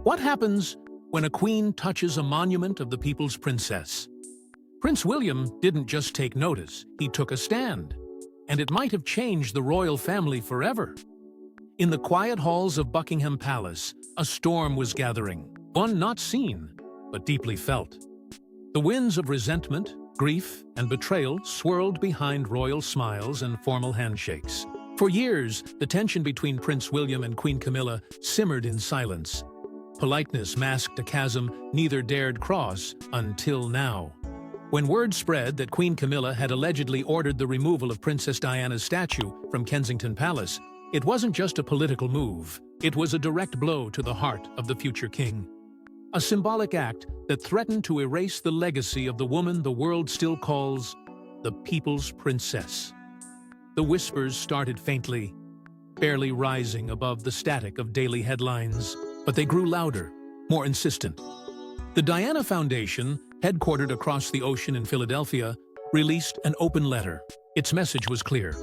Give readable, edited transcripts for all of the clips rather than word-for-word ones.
What happens when a queen touches a monument of the people's princess? Prince William didn't just take notice, he took a stand. And it might have changed the royal family forever. In the quiet halls of Buckingham Palace, a storm was gathering, one not seen, but deeply felt. The winds of resentment, grief, and betrayal swirled behind royal smiles and formal handshakes. For years, the tension between Prince William and Queen Camilla simmered in silence. Politeness masked a chasm neither dared cross until now. When word spread that Queen Camilla had allegedly ordered the removal of Princess Diana's statue from Kensington Palace, it wasn't just a political move, it was a direct blow to the heart of the future king. A symbolic act that threatened to erase the legacy of the woman the world still calls the people's princess. The whispers started faintly, barely rising above the static of daily headlines, but they grew louder, more insistent. The Diana Foundation, headquartered across the ocean in Philadelphia, released an open letter. Its message was clear.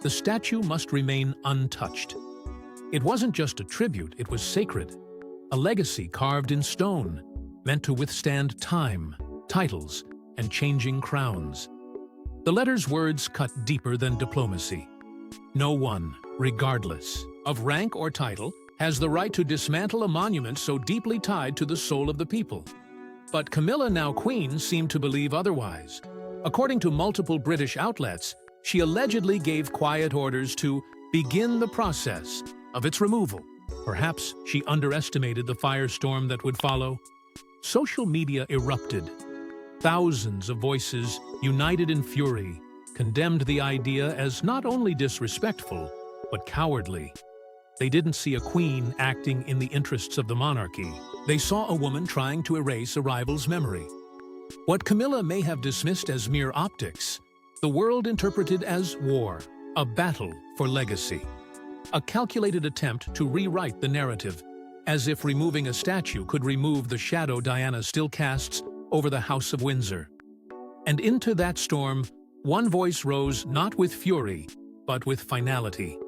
The statue must remain untouched. It wasn't just a tribute, it was sacred. A legacy carved in stone, meant to withstand time, titles, and changing crowns. The letter's words cut deeper than diplomacy. No one, regardless of rank or title, has the right to dismantle a monument so deeply tied to the soul of the people. But Camilla, now queen, seemed to believe otherwise. According to multiple British outlets, she allegedly gave quiet orders to begin the process of its removal. Perhaps she underestimated the firestorm that would follow. Social media erupted. Thousands of voices, united in fury, condemned the idea as not only disrespectful, but cowardly. They didn't see a queen acting in the interests of the monarchy. They saw a woman trying to erase a rival's memory. What Camilla may have dismissed as mere optics, the world interpreted as war, a battle for legacy. A calculated attempt to rewrite the narrative, as if removing a statue could remove the shadow Diana still casts over the House of Windsor. And into that storm, one voice rose not with fury, but with finality.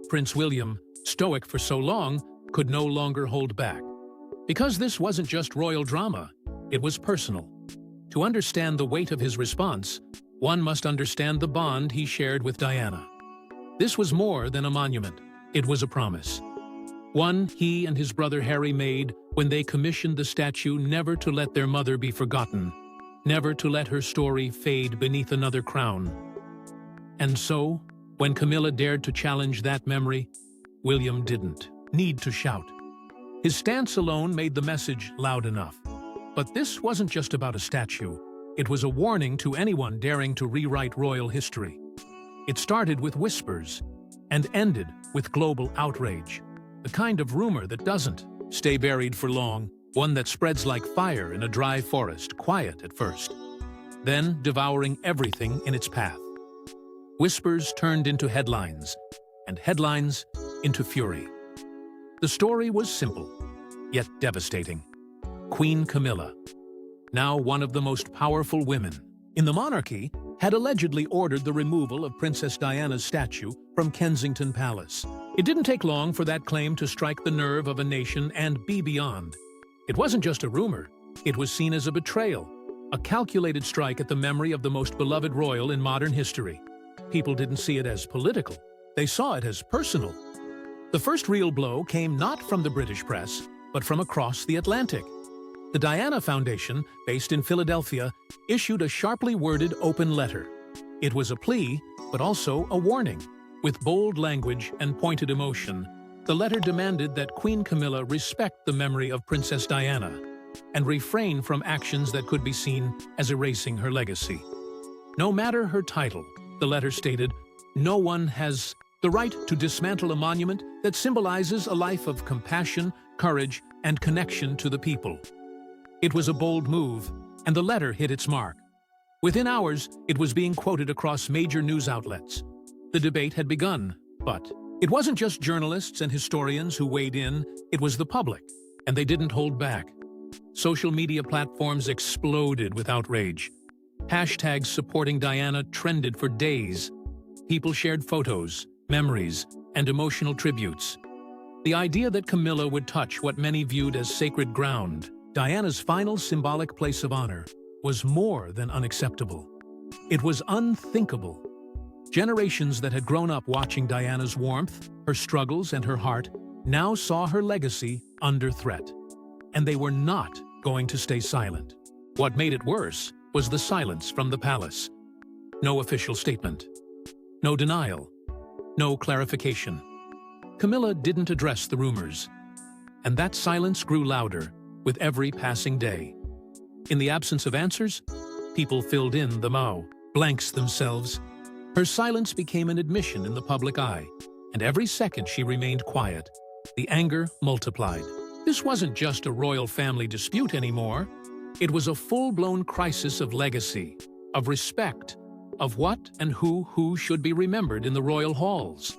Prince William, stoic for so long, could no longer hold back. Because this wasn't just royal drama, it was personal. To understand the weight of his response, one must understand the bond he shared with Diana. This was more than a monument, it was a promise. One he and his brother Harry made when they commissioned the statue never to let their mother be forgotten, never to let her story fade beneath another crown. And so, when Camilla dared to challenge that memory, William didn't need to shout. His stance alone made the message loud enough. But this wasn't just about a statue. It was a warning to anyone daring to rewrite royal history. It started with whispers and ended with global outrage. The kind of rumor that doesn't stay buried for long, one that spreads like fire in a dry forest, quiet at first, then devouring everything in its path. Whispers turned into headlines, and headlines into fury. The story was simple, yet devastating. Queen Camilla, now one of the most powerful women in the monarchy, had allegedly ordered the removal of Princess Diana's statue from Kensington Palace. It didn't take long for that claim to strike the nerve of a nation and be beyond. It wasn't just a rumor, it was seen as a betrayal, a calculated strike at the memory of the most beloved royal in modern history. People didn't see it as political, they saw it as personal. The first real blow came not from the British press, but from across the Atlantic. The Diana Foundation, based in Philadelphia, issued a sharply worded open letter. It was a plea, but also a warning. With bold language and pointed emotion, the letter demanded that Queen Camilla respect the memory of Princess Diana and refrain from actions that could be seen as erasing her legacy. No matter her title, the letter stated, no one has the right to dismantle a monument that symbolizes a life of compassion, courage, and connection to the people. It was a bold move, and the letter hit its mark. Within hours, it was being quoted across major news outlets. The debate had begun, but it wasn't just journalists and historians who weighed in, it was the public, and they didn't hold back. Social media platforms exploded with outrage. Hashtags supporting Diana trended for days. People shared photos, memories, and emotional tributes. The idea that Camilla would touch what many viewed as sacred ground, Diana's final symbolic place of honor, was more than unacceptable. It was unthinkable. Generations that had grown up watching Diana's warmth, her struggles, and her heart now saw her legacy under threat. And they were not going to stay silent. What made it worse was the silence from the palace. No official statement. No denial. No clarification. Camilla didn't address the rumors. And that silence grew louder with every passing day. In the absence of answers, people filled in the blanks themselves. Her silence became an admission in the public eye, and every second she remained quiet, the anger multiplied. This wasn't just a royal family dispute anymore. It was a full-blown crisis of legacy, of respect, of what and who should be remembered in the royal halls.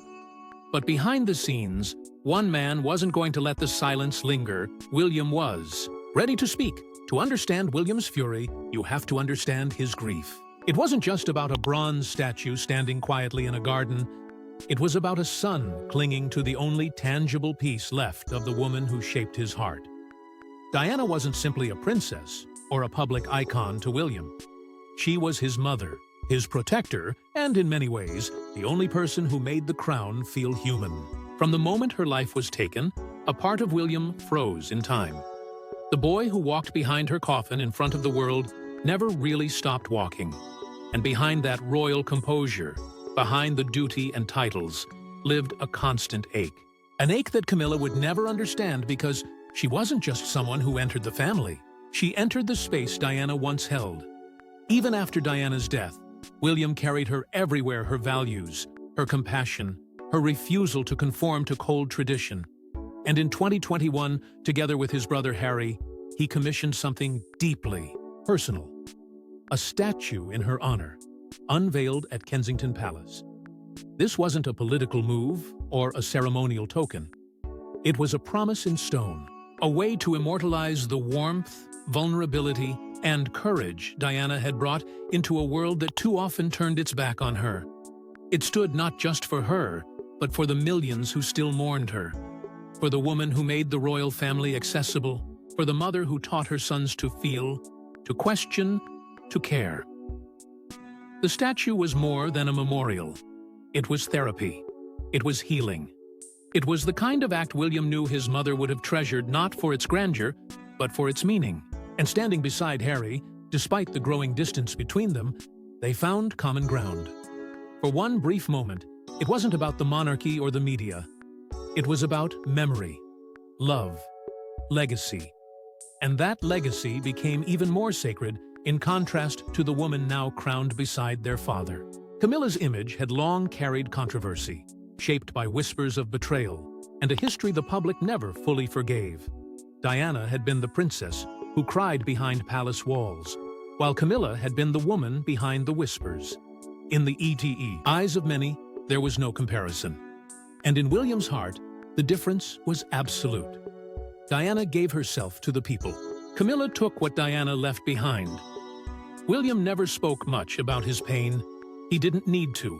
But behind the scenes, one man wasn't going to let the silence linger. William was ready to speak. To understand William's fury, you have to understand his grief. It wasn't just about a bronze statue standing quietly in a garden. It was about a son clinging to the only tangible piece left of the woman who shaped his heart. Diana wasn't simply a princess or a public icon to William. She was his mother, his protector, and in many ways, the only person who made the crown feel human. From the moment her life was taken, a part of William froze in time. The boy who walked behind her coffin in front of the world never really stopped walking. And behind that royal composure, behind the duty and titles, lived a constant ache. An ache that Camilla would never understand because she wasn't just someone who entered the family. She entered the space Diana once held. Even after Diana's death, William carried her everywhere: her values, her compassion, her refusal to conform to cold tradition. And in 2021, together with his brother Harry, he commissioned something deeply personal. A statue in her honor, unveiled at Kensington Palace. This wasn't a political move or a ceremonial token. It was a promise in stone, a way to immortalize the warmth, vulnerability, and courage Diana had brought into a world that too often turned its back on her. It stood not just for her, but for the millions who still mourned her. For the woman who made the royal family accessible, for the mother who taught her sons to feel, to question, to care. The statue was more than a memorial. It was therapy. It was healing. It was the kind of act William knew his mother would have treasured not for its grandeur, but for its meaning. And standing beside Harry, despite the growing distance between them, they found common ground. For one brief moment, it wasn't about the monarchy or the media. It was about memory, love, legacy. And that legacy became even more sacred in contrast to the woman now crowned beside their father. Camilla's image had long carried controversy, shaped by whispers of betrayal, and a history the public never fully forgave. Diana had been the princess who cried behind palace walls, while Camilla had been the woman behind the whispers. In the eyes of many, there was no comparison. And in William's heart, the difference was absolute. Diana gave herself to the people. Camilla took what Diana left behind. William never spoke much about his pain. He didn't need to.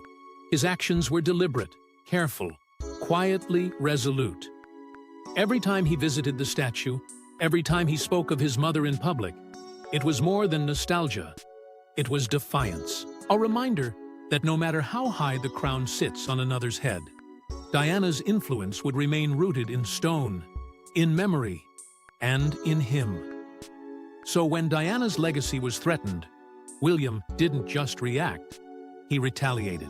His actions were deliberate, careful, quietly resolute. Every time he visited the statue, every time he spoke of his mother in public, it was more than nostalgia. It was defiance. A reminder that no matter how high the crown sits on another's head, Diana's influence would remain rooted in stone, in memory, and in him. So when Diana's legacy was threatened, William didn't just react, he retaliated.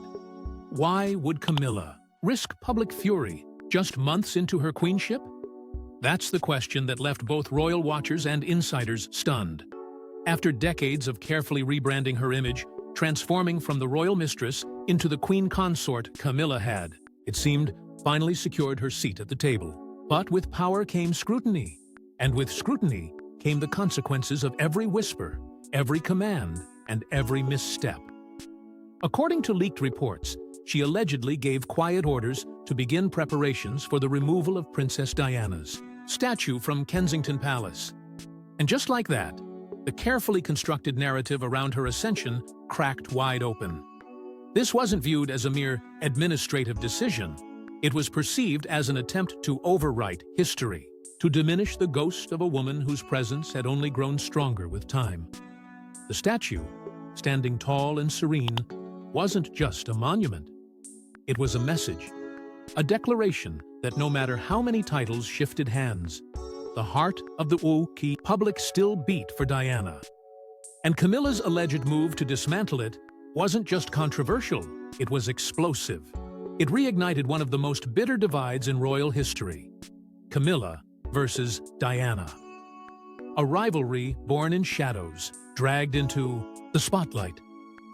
Why would Camilla risk public fury just months into her queenship? That's the question that left both royal watchers and insiders stunned. After decades of carefully rebranding her image, transforming from the royal mistress into the queen consort Camilla had, it seemed, finally secured her seat at the table. But with power came scrutiny, and with scrutiny came the consequences of every whisper, every command, and every misstep. According to leaked reports, she allegedly gave quiet orders to begin preparations for the removal of Princess Diana's statue from Kensington Palace. And just like that, the carefully constructed narrative around her ascension cracked wide open. This wasn't viewed as a mere administrative decision. It was perceived as an attempt to overwrite history, to diminish the ghost of a woman whose presence had only grown stronger with time. The statue, standing tall and serene, wasn't just a monument. It was a message, a declaration that no matter how many titles shifted hands, the heart of the UK public still beat for Diana. And Camilla's alleged move to dismantle it wasn't just controversial, it was explosive. It reignited one of the most bitter divides in royal history: Camilla versus Diana. A rivalry born in shadows, dragged into the spotlight,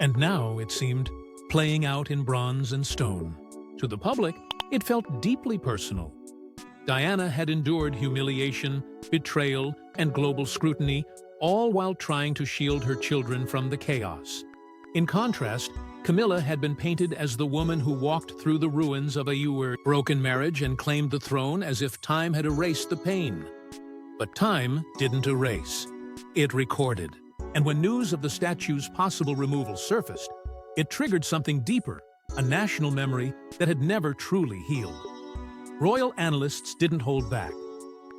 and now, it seemed, playing out in bronze and stone. To the public, it felt deeply personal. Diana had endured humiliation, betrayal, and global scrutiny, all while trying to shield her children from the chaos. In contrast, Camilla had been painted as the woman who walked through the ruins of a broken marriage and claimed the throne as if time had erased the pain. But time didn't erase. It recorded. And when news of the statue's possible removal surfaced, it triggered something deeper, a national memory that had never truly healed. Royal analysts didn't hold back.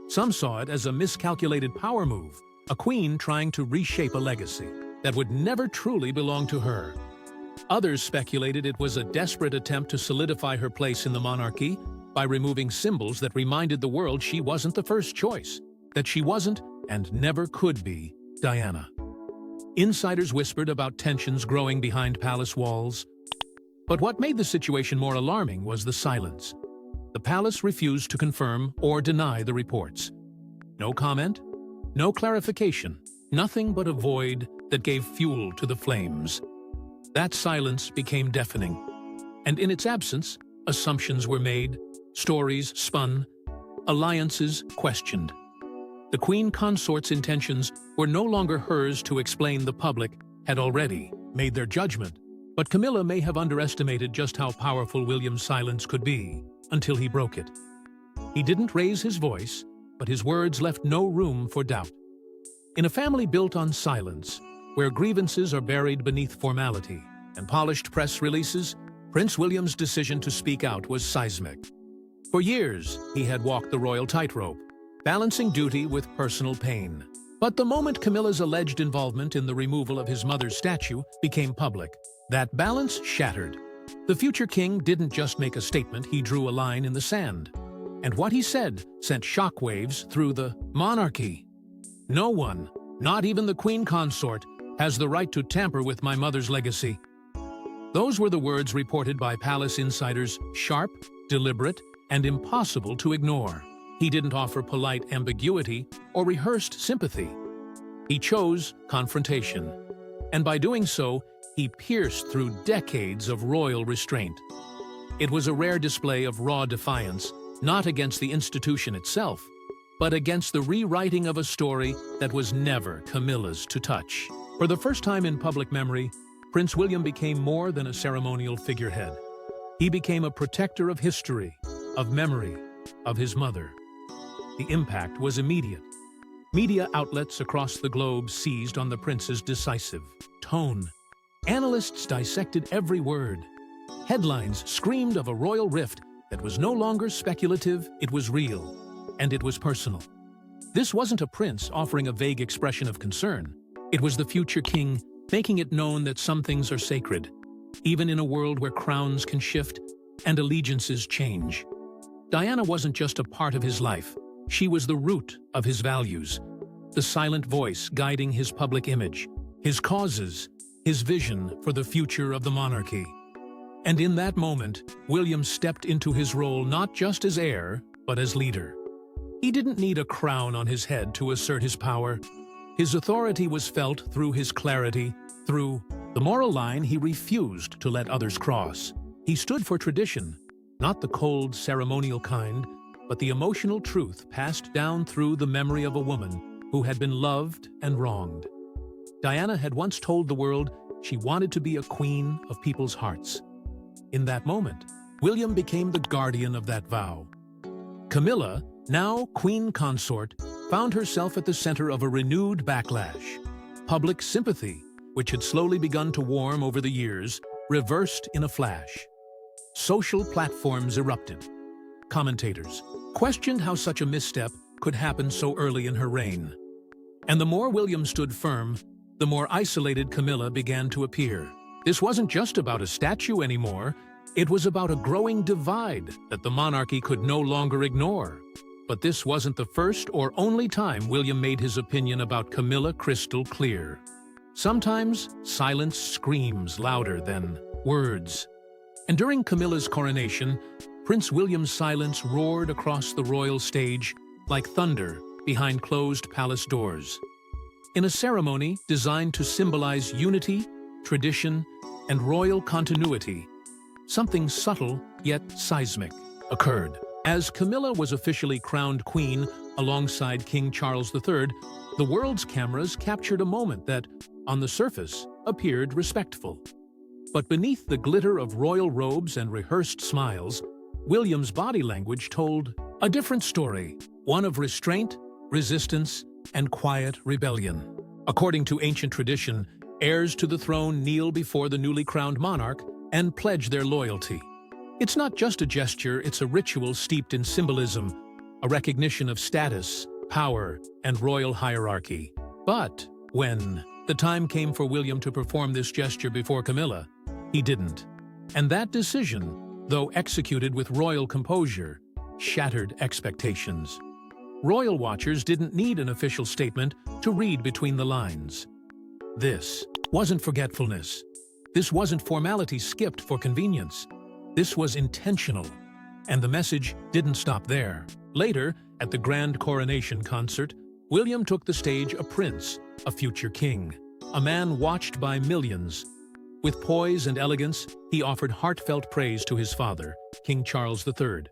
Some saw it as a miscalculated power move, a queen trying to reshape a legacy that would never truly belong to her. Others speculated it was a desperate attempt to solidify her place in the monarchy by removing symbols that reminded the world she wasn't the first choice, that she wasn't and never could be Diana. Insiders whispered about tensions growing behind palace walls. But what made the situation more alarming was the silence. The palace refused to confirm or deny the reports. No comment, no clarification, nothing but a void that gave fuel to the flames. That silence became deafening, and in its absence, assumptions were made, stories spun, alliances questioned. The queen consort's intentions were no longer hers to explain. The public had already made their judgment. But Camilla may have underestimated just how powerful William's silence could be until he broke it. He didn't raise his voice, but his words left no room for doubt. In a family built on silence, where grievances are buried beneath formality and polished press releases, Prince William's decision to speak out was seismic. For years, he had walked the royal tightrope, balancing duty with personal pain. But the moment Camilla's alleged involvement in the removal of his mother's statue became public, that balance shattered. The future king didn't just make a statement, he drew a line in the sand. And what he said sent shockwaves through the monarchy. No one, not even the queen consort, has the right to tamper with my mother's legacy. Those were the words reported by palace insiders, sharp, deliberate, and impossible to ignore. He didn't offer polite ambiguity or rehearsed sympathy. He chose confrontation. And by doing so, he pierced through decades of royal restraint. It was a rare display of raw defiance, not against the institution itself, but against the rewriting of a story that was never Camilla's to touch. For the first time in public memory, Prince William became more than a ceremonial figurehead. He became a protector of history, of memory, of his mother. The impact was immediate. Media outlets across the globe seized on the prince's decisive tone. Analysts dissected every word. Headlines screamed of a royal rift that was no longer speculative, it was real, and it was personal. This wasn't a prince offering a vague expression of concern. It was the future king making it known that some things are sacred, even in a world where crowns can shift and allegiances change. Diana wasn't just a part of his life. She was the root of his values, the silent voice guiding his public image, his causes, his vision for the future of the monarchy. And in that moment, William stepped into his role not just as heir, but as leader. He didn't need a crown on his head to assert his power. His authority was felt through his clarity, through the moral line he refused to let others cross. He stood for tradition, not the cold, ceremonial kind, but the emotional truth passed down through the memory of a woman who had been loved and wronged. Diana had once told the world she wanted to be a queen of people's hearts. In that moment, William became the guardian of that vow. Camilla, now queen consort, found herself at the center of a renewed backlash. Public sympathy, which had slowly begun to warm over the years, reversed in a flash. social platforms erupted. Commentators questioned how such a misstep could happen so early in her reign. And the more William stood firm, the more isolated Camilla began to appear. This wasn't just about a statue anymore, it was about a growing divide that the monarchy could no longer ignore. But this wasn't the first or only time William made his opinion about Camilla crystal clear. Sometimes silence screams louder than words. And during Camilla's coronation, Prince William's silence roared across the royal stage like thunder behind closed palace doors. In a ceremony designed to symbolize unity, tradition, and royal continuity, something subtle yet seismic occurred. As Camilla was officially crowned queen alongside King Charles III, the world's cameras captured a moment that, on the surface, appeared respectful. But beneath the glitter of royal robes and rehearsed smiles, William's body language told a different story, one of restraint, resistance, and quiet rebellion. According to ancient tradition, heirs to the throne kneel before the newly crowned monarch and pledge their loyalty. It's not just a gesture, it's a ritual steeped in symbolism, a recognition of status, power, and royal hierarchy. But when the time came for William to perform this gesture before Camilla, he didn't. And that decision, though executed with royal composure, shattered expectations. Royal watchers didn't need an official statement to read between the lines. This wasn't forgetfulness. This wasn't formality skipped for convenience. This was intentional. And the message didn't stop there. Later, at the grand coronation concert, William took the stage a prince, a future king, a man watched by millions. With poise and elegance, he offered heartfelt praise to his father, King Charles III.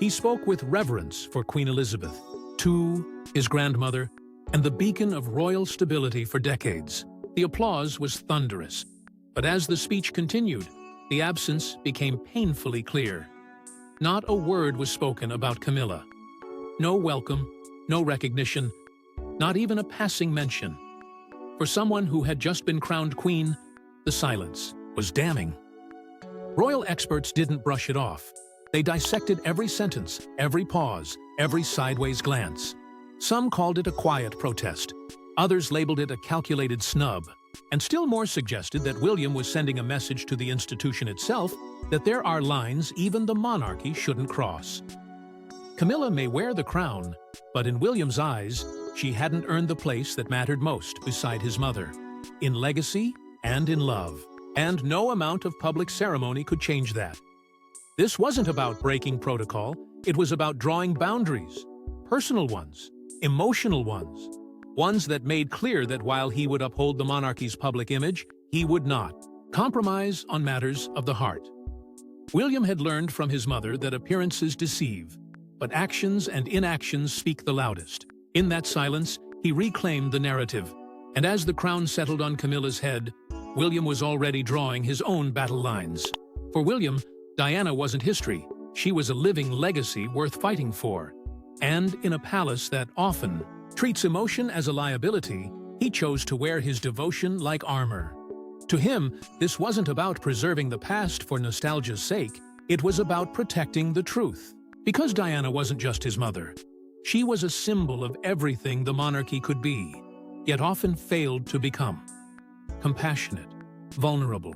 He spoke with reverence for Queen Elizabeth, to his grandmother, and the beacon of royal stability for decades. The applause was thunderous. But as the speech continued, the absence became painfully clear. Not a word was spoken about Camilla. No welcome, no recognition, not even a passing mention. For someone who had just been crowned queen, the silence was damning. Royal experts didn't brush it off. They dissected every sentence, every pause, every sideways glance. Some called it a quiet protest. Others labeled it a calculated snub. And still more suggested that William was sending a message to the institution itself that there are lines even the monarchy shouldn't cross. Camilla may wear the crown, but in William's eyes, she hadn't earned the place that mattered most beside his mother, in legacy and in love. And no amount of public ceremony could change that. This wasn't about breaking protocol, it was about drawing boundaries, personal ones, emotional ones. Ones that made clear that while he would uphold the monarchy's public image, he would not compromise on matters of the heart. William had learned from his mother that appearances deceive, but actions and inactions speak the loudest. In that silence, he reclaimed the narrative, and as the crown settled on Camilla's head, William was already drawing his own battle lines. For William, Diana wasn't history. She was a living legacy worth fighting for. And in a palace that often treats emotion as a liability, he chose to wear his devotion like armor. To him, this wasn't about preserving the past for nostalgia's sake, it was about protecting the truth. Because Diana wasn't just his mother. She was a symbol of everything the monarchy could be, yet often failed to become. Compassionate, vulnerable,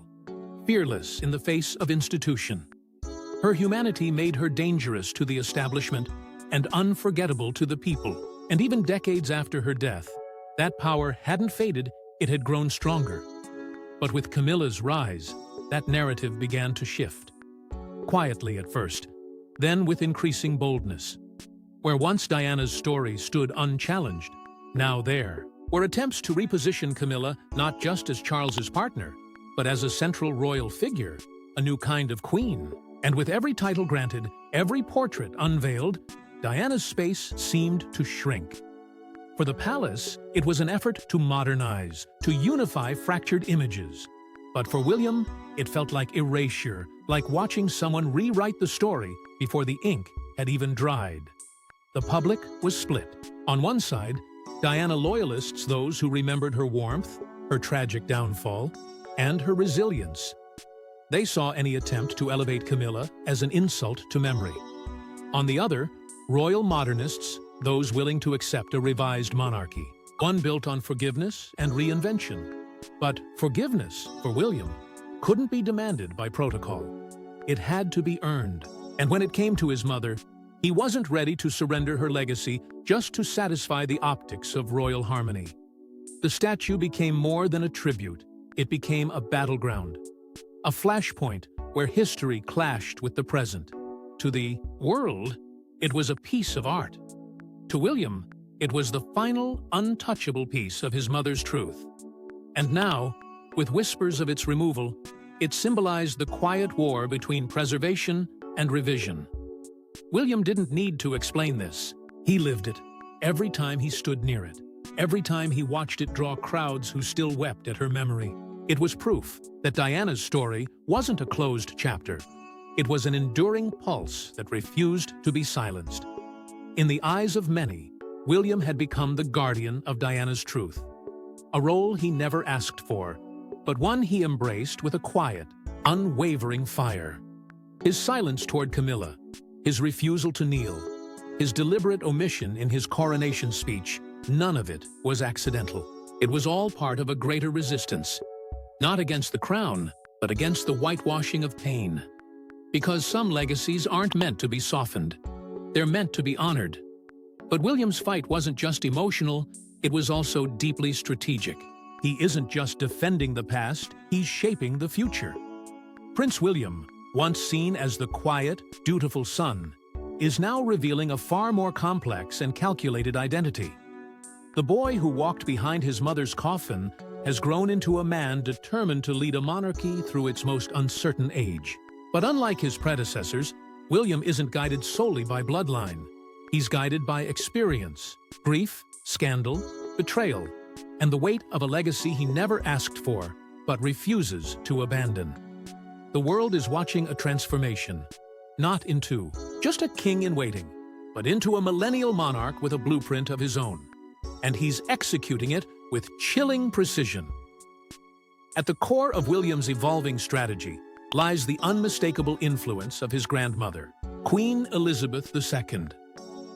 fearless in the face of institution. Her humanity made her dangerous to the establishment and unforgettable to the people. And even decades after her death, that power hadn't faded, it had grown stronger. But with Camilla's rise, that narrative began to shift. Quietly at first, then with increasing boldness. Where once Diana's story stood unchallenged, now there were attempts to reposition Camilla not just as Charles's partner, but as a central royal figure, a new kind of queen. And with every title granted, every portrait unveiled, Diana's space seemed to shrink. For the palace, it was an effort to modernize, to unify fractured images. But for William, it felt like erasure, like watching someone rewrite the story before the ink had even dried. The public was split. On one side, Diana loyalists, those who remembered her warmth, her tragic downfall, and her resilience. They saw any attempt to elevate Camilla as an insult to memory. On the other, royal modernists, those willing to accept a revised monarchy, one built on forgiveness and reinvention. But forgiveness, for William, couldn't be demanded by protocol. It had to be earned. And when it came to his mother, he wasn't ready to surrender her legacy just to satisfy the optics of royal harmony. The statue became more than a tribute. It became a battleground, a flashpoint where history clashed with the present. To the world, it was a piece of art. To William, it was the final, untouchable piece of his mother's truth. And now, with whispers of its removal, it symbolized the quiet war between preservation and revision. William didn't need to explain this. He lived it, every time he stood near it, every time he watched it draw crowds who still wept at her memory. It was proof that Diana's story wasn't a closed chapter. It was an enduring pulse that refused to be silenced. In the eyes of many, William had become the guardian of Diana's truth. A role he never asked for, but one he embraced with a quiet, unwavering fire. His silence toward Camilla, his refusal to kneel, his deliberate omission in his coronation speech, none of it was accidental. It was all part of a greater resistance, not against the crown, but against the whitewashing of pain. Because some legacies aren't meant to be softened. They're meant to be honored. But William's fight wasn't just emotional, it was also deeply strategic. He isn't just defending the past, he's shaping the future. Prince William, once seen as the quiet, dutiful son, is now revealing a far more complex and calculated identity. The boy who walked behind his mother's coffin has grown into a man determined to lead a monarchy through its most uncertain age. But unlike his predecessors, William isn't guided solely by bloodline. He's guided by experience, grief, scandal, betrayal, and the weight of a legacy he never asked for, but refuses to abandon. The world is watching a transformation, not into just a king in waiting, but into a millennial monarch with a blueprint of his own. And he's executing it with chilling precision. At the core of William's evolving strategy lies the unmistakable influence of his grandmother, Queen Elizabeth II.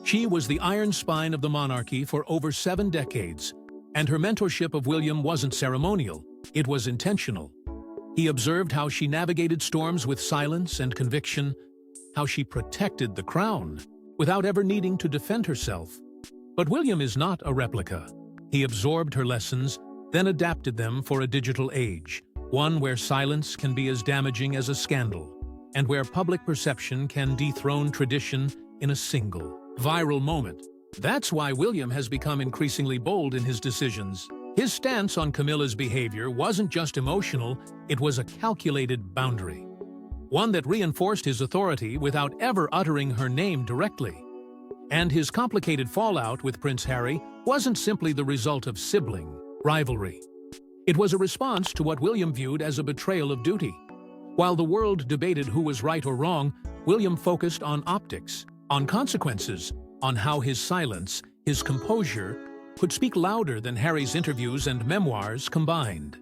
She was the iron spine of the monarchy for over 7 decades, and her mentorship of William wasn't ceremonial, it was intentional. He observed how she navigated storms with silence and conviction, how she protected the crown without ever needing to defend herself. But William is not a replica. He absorbed her lessons, then adapted them for a digital age, one where silence can be as damaging as a scandal, and where public perception can dethrone tradition in a single, viral moment. That's why William has become increasingly bold in his decisions. His stance on Camilla's behavior wasn't just emotional, it was a calculated boundary. One that reinforced his authority without ever uttering her name directly. And his complicated fallout with Prince Harry wasn't simply the result of sibling rivalry. It was a response to what William viewed as a betrayal of duty. While the world debated who was right or wrong, William focused on optics, on consequences, on how his silence, his composure, could speak louder than Harry's interviews and memoirs combined.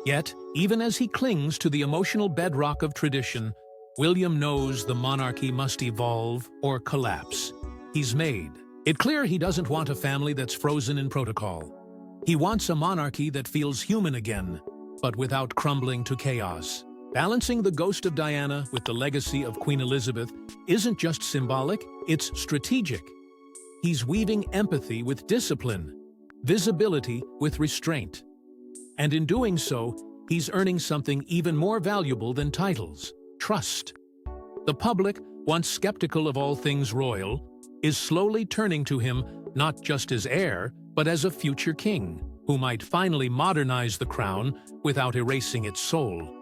Yet, even as he clings to the emotional bedrock of tradition, William knows the monarchy must evolve or collapse. He's made it clear he doesn't want a family that's frozen in protocol. He wants a monarchy that feels human again, but without crumbling to chaos. Balancing the ghost of Diana with the legacy of Queen Elizabeth isn't just symbolic, it's strategic. He's weaving empathy with discipline, visibility with restraint. And in doing so, he's earning something even more valuable than titles: trust. The public, once skeptical of all things royal, is slowly turning to him not just as heir, but as a future king, who might finally modernize the crown without erasing its soul.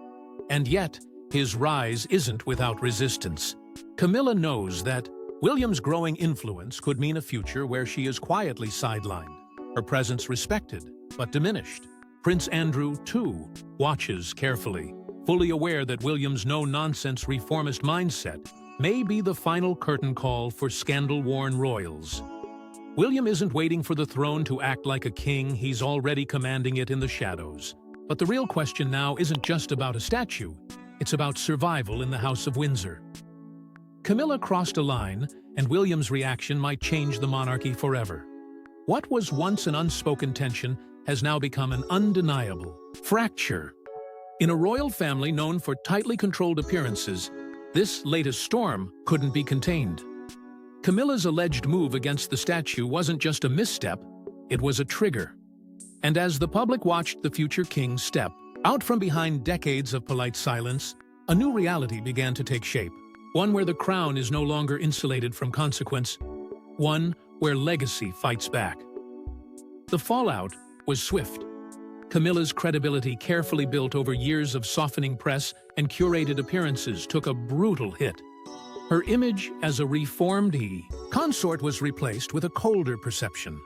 And yet, his rise isn't without resistance. Camilla knows that William's growing influence could mean a future where she is quietly sidelined, her presence respected, but diminished. Prince Andrew, too, watches carefully, fully aware that William's no-nonsense reformist mindset may be the final curtain call for scandal-worn royals. William isn't waiting for the throne to act like a king, he's already commanding it in the shadows. But the real question now isn't just about a statue, It's about survival in the House of Windsor. Camilla crossed a line, and William's reaction might change the monarchy forever. What was once an unspoken tension has now become an undeniable fracture. In a royal family known for tightly controlled appearances, this latest storm couldn't be contained. Camilla's alleged move against the statue wasn't just a misstep, it was a trigger. And as the public watched the future king step out from behind decades of polite silence, a new reality began to take shape. One where the crown is no longer insulated from consequence, one where legacy fights back. The fallout was swift. Camilla's credibility, carefully built over years of softening press and curated appearances, took a brutal hit. Her image as a reformed consort was replaced with a colder perception,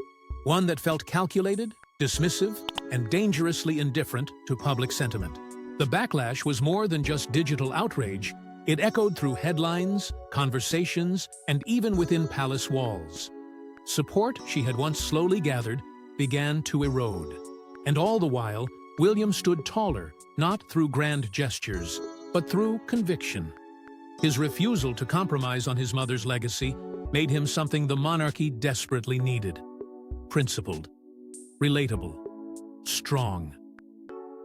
one that felt calculated, dismissive, and dangerously indifferent to public sentiment. The backlash was more than just digital outrage. It echoed through headlines, conversations, and even within palace walls. Support she had once slowly gathered began to erode. And all the while, William stood taller, not through grand gestures, but through conviction. His refusal to compromise on his mother's legacy made him something the monarchy desperately needed: principled, relatable, strong.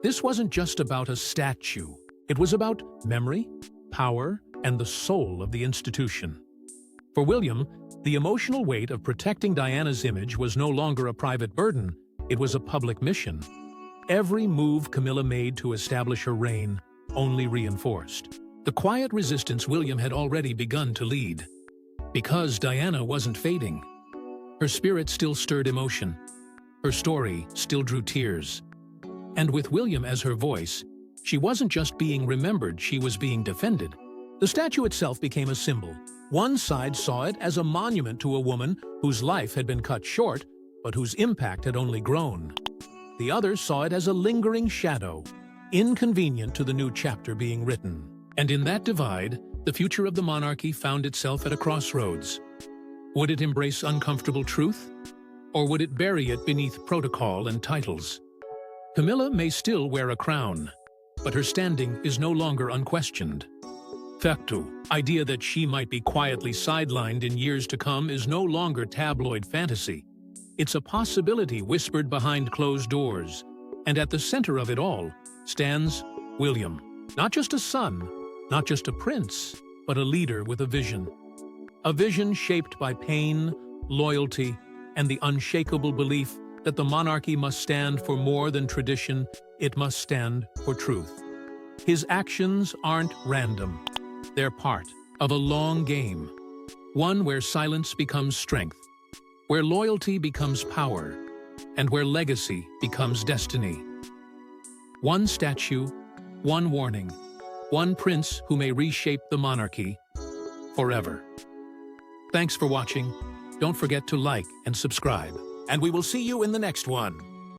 This wasn't just about a statue. It was about memory, power, and the soul of the institution. For William, the emotional weight of protecting Diana's image was no longer a private burden, it was a public mission. Every move Camilla made to establish her reign only reinforced the quiet resistance William had already begun to lead. Because Diana wasn't fading. Her spirit still stirred emotion. Her story still drew tears. And with William as her voice, she wasn't just being remembered, she was being defended. The statue itself became a symbol. One side saw it as a monument to a woman whose life had been cut short, but whose impact had only grown. The other saw it as a lingering shadow, inconvenient to the new chapter being written. And in that divide, the future of the monarchy found itself at a crossroads. Would it embrace uncomfortable truth? Or would it bury it beneath protocol and titles? Camilla may still wear a crown, but her standing is no longer unquestioned. The idea that she might be quietly sidelined in years to come is no longer tabloid fantasy. It's a possibility whispered behind closed doors, and at the center of it all stands William. Not just a son, not just a prince, but a leader with a vision. A vision shaped by pain, loyalty, and the unshakable belief that the monarchy must stand for more than tradition, it must stand for truth. His actions aren't random. They're part of a long game, one where silence becomes strength, where loyalty becomes power, and where legacy becomes destiny. One statue, one warning, one prince who may reshape the monarchy forever. Thanks for watching. Don't forget to like and subscribe, and we will see you in the next one.